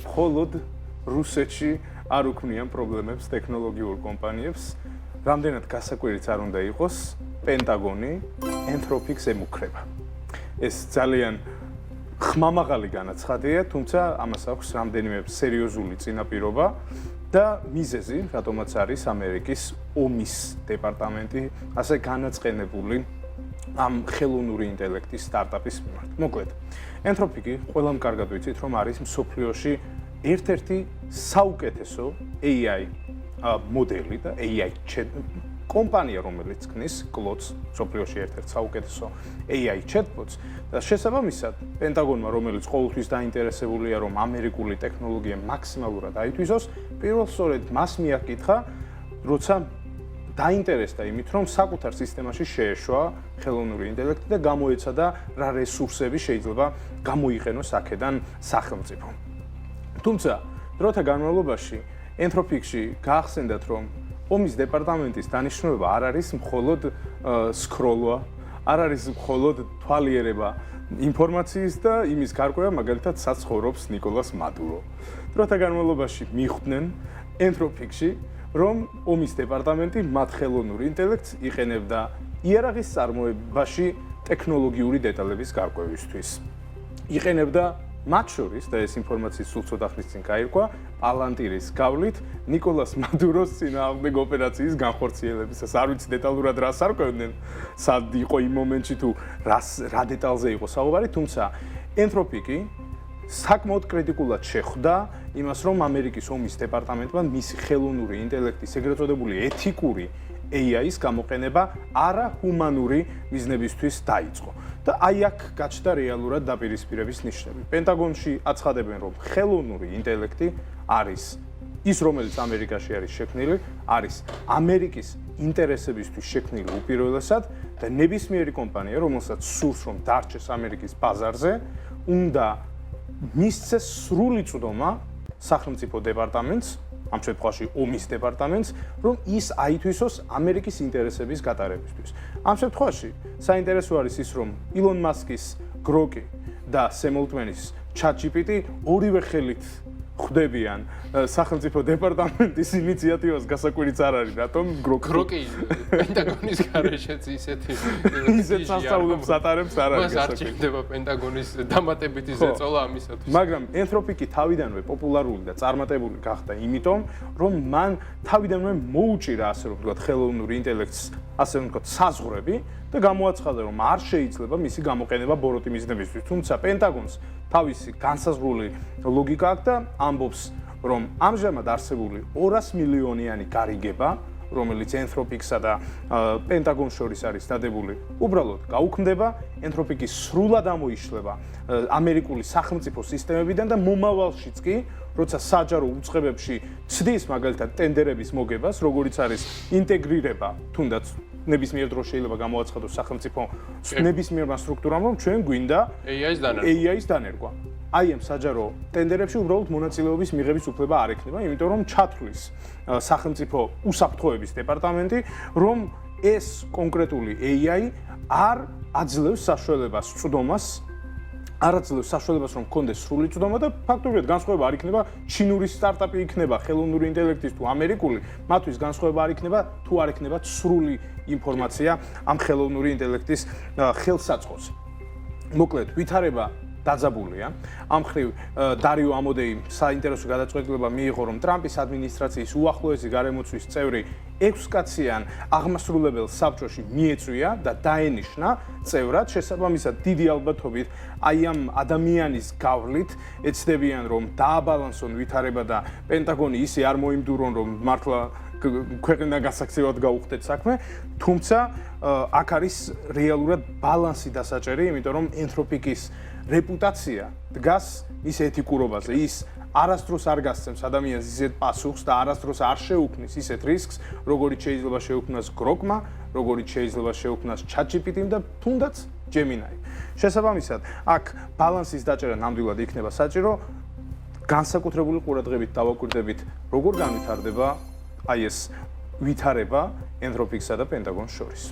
მხოლოდ რუსეთში არ უქმნიან პრობლემებს ტექნოლოგიურ კომპანიებს, რამდენად გასაკვირიც არ უნდა იყოს, პენტაგონი Anthropic-ს ემუქრება. ეს ძალიან ხმამაღალი განაცხადია, თუმცა ამას აქვს რამდენიმე სერიოზული წინაპირობა და მიზეზი, რატომაც არის ამერიკის ომის დეპარტამენტი ასე განაწყენებული ამ ხელოვნური ინტელექტის სტარტაპის მიმართ. მოკლედ, Anthropic-ი ყველამ კარგად ვიცით, რომ არის მსოფლიოში ერთ-ერთი საუკეთესო AI მოდელი და AI კომპანია, რომელიც ქმნის კლოდს, მსოფლიოში ერთ-ერთი საუკეთესო AI chatbots და შესაბამისად, პენტაგონმა, რომელიც ყოველთვის დაინტერესებულია, რომ ამერიკული ტექნოლოგია მაქსიმალურად აითვისოს, პირველ სწორედ მას მიაკითხა, როცა დაინტერესდა იმით, რომ საკუთარ სისტემაში შეეშვა ხელოვნური ინტელექტი და გამოეცადა რა რესურსები შეიძლება გამოიყენოს აქედან სახელმწიფომ. თუმცა, დროთა განმავლობაში Anthropic-ში გაახსენდათ, რომ ომის დეპარტამენტის დანიშნულება არ არის მხოლოდ სკროლვა, არ არის მხოლოდ თვალიერება ინფორმაციის და იმის გარკვევა, მაგალითად, საცხოვრობს ნიკოლას მადურო. დროთა განმავლობაში მიხვდნენ Anthropic-ში, რომ ომის დეპარტამენტი მათ ხელოვნურ ინტელექტს იყენებდა იარაღის წარმოებაში ტექნოლოგიური დეტალების გარკვევისთვის. იყენებდა მათ შორის და ეს ინფორმაციის სულ ცოტა ხნის წინ გაირკვა პალანტირის გავლით ნიკოლას მადუროს წინააღმდეგ ოპერაციის განხორციელებისას. არ ვიცი დეტალურად რას არკვევდნენ, სად იყო იმ მომენტში თუ რა დეტალზე იყო საუბარი, თუმცა Anthropic-ი საკმაოდ კრიტიკულად შეხვდა იმას, რომ ამერიკის ომის დეპარტამენტმა მისი ხელოვნური ინტელექტის ეგრეთ წოდებული ეთიკური AI-ის გამოყენება არაჰუმანური მიზნებისთვის დაიწყო. და აი აქ გაჩნდა რეალურად დაპირისპირების ნიშნები. პენტაგონში აცხადებენ, რომ ხელოვნური ინტელექტი არის ის, რომელიც ამერიკაში არის შექმნილი, არის ამერიკის ინტერესებისთვის შექმნილი უპირველესად და ნებისმიერი კომპანია, რომელსაც სურს, რომ დარჩეს ამერიკის ბაზარზე, უნდა მისცეს სრული წვდომა სახელმწიფო დეპარტამენტს, ამ შემთხვევაში ომის დეპარტამენტს, რომ ის აითვისოს ამერიკის ინტერესების გატარებისთვის. ამ შემთხვევაში საინტერესო არის ის, რომ ილონ მასკის გროკი და სემ ოლტმენის ChatGPT ორივე ხელით ხვდებიან სახელმწიფო დეპარტამენტის ინიციატივას, გასაკვირიც არ არის, რატომ გროკი პენტაგონის გარეშეც ისეთ სასწაულებს ატარებს არ არის გასაკვირი. მას არ ჭირდება პენტაგონის დამატებითი ზეწოლა ამისათვის. მაგრამ Anthropic-ი თავიდანვე პოპულარული და წარმატებული გახდა იმიტომ, რომ მან თავიდანვე მოუჭირა, ასე რომ ვთქვათ, ხელოვნური ინტელექტს, ასე რომ ვთქვათ, საზღვრები და გამოაცხადა, რომ არ შეიძლება მისი გამოყენება ბოროტი მიზნებისთვის. თუმცა პენტაგონს თავისი განსაზღვრული ლოგიკა აქვს და ამბობს, რომ ამჟამად არსებული 200 მილიონიანი გარიგება, რომელიც Anthropic-სა და პენტაგონს შორის არის დადებული, უბრალოდ გაუქმდება, Anthropic-ი სრულად ამოიშლება ამერიკული სახელმწიფო სისტემებიდან და მომავალშიც კი, როცა საჯარო უწყებებში ცდის მაგალითად ტენდერების მოგებას, როგორიც არის ინტეგრირება, თუნდაც ნებისმიერ დროს შეიძლება გამოაცხადოს სახელმწიფო ნებისმიერმა სტრუქტურამ, რომ ჩვენ გვინდა AI-ის დანერგვა. აი ამ საჯარო ტენდერებში უბრალოდ მონაწილეობის მიღების უფლება არ ექნება, იმიტომ რომ ჩათვლის სახელმწიფო უსაფრთხოების დეპარტამენტი, რომ ეს კონკრეტული AI არ აძლევს საშუალებას წვდომას, არ აძლევს საშუალებას, რომ კონდეს სრული წვდომა და ფაქტობრივად განსხვავება არ იქნება ჩინური სტარტაპი იქნება ხელოვნური ინტელექტის თუ ამერიკული, მათთვის განსხვავება არ იქნება თუ არ იქნება სრული ინფორმაცია ამ ხელოვნური ინტელექტის ხელსაწყოზე. მოკლედ, ვითარება დაძაბულია. ამ ხრივ დარიო ამოდეიმ საინტერესო გადაწყვეტილება მიიღო, რომ ტრამპის ადმინისტრაციის უახლოესი გარემოცვის წევრი 6 კაციან აღმასრულებელ საბჭოში მიეწვია და დაენიშნა წევრად, შესაბამისად დიდი ალბათობით აი ამ ადამიანის გავლით ეცდებიან, რომ დააბალანსონ ვითარება და პენტაგონი ისე არ მოიმდურონ, რომ მართლა ქვეყნიდან გასაქცევად გაუხდეთ საქმე, თუმცა აქ არის რეალურად ბალანსი დასაჭერი, იმიტომ რომ Anthropic-ის რეპუტაცია დგას ის ეთიკურობაზე, ის არასდროს არ გასცემს ადამიანს ისეთ პასუხს და არასდროს არ შეუქმნის ისეთ რისკს, როგორიც შეიძლება შეუქმნას გროკმა, როგორიც შეიძლება შეუქმნას ChatGPT-მ და თუნდაც Gemini-ი. შესაბამისად, აქ ბალანსის დაჭერა ნამდვილად იქნება საჭირო, განსაკუთრებული ყურადღებით დავაკვირდებით, როგორ განვითარდება აი ეს ვითარება Anthropic-სა და პენტაგონს შორის.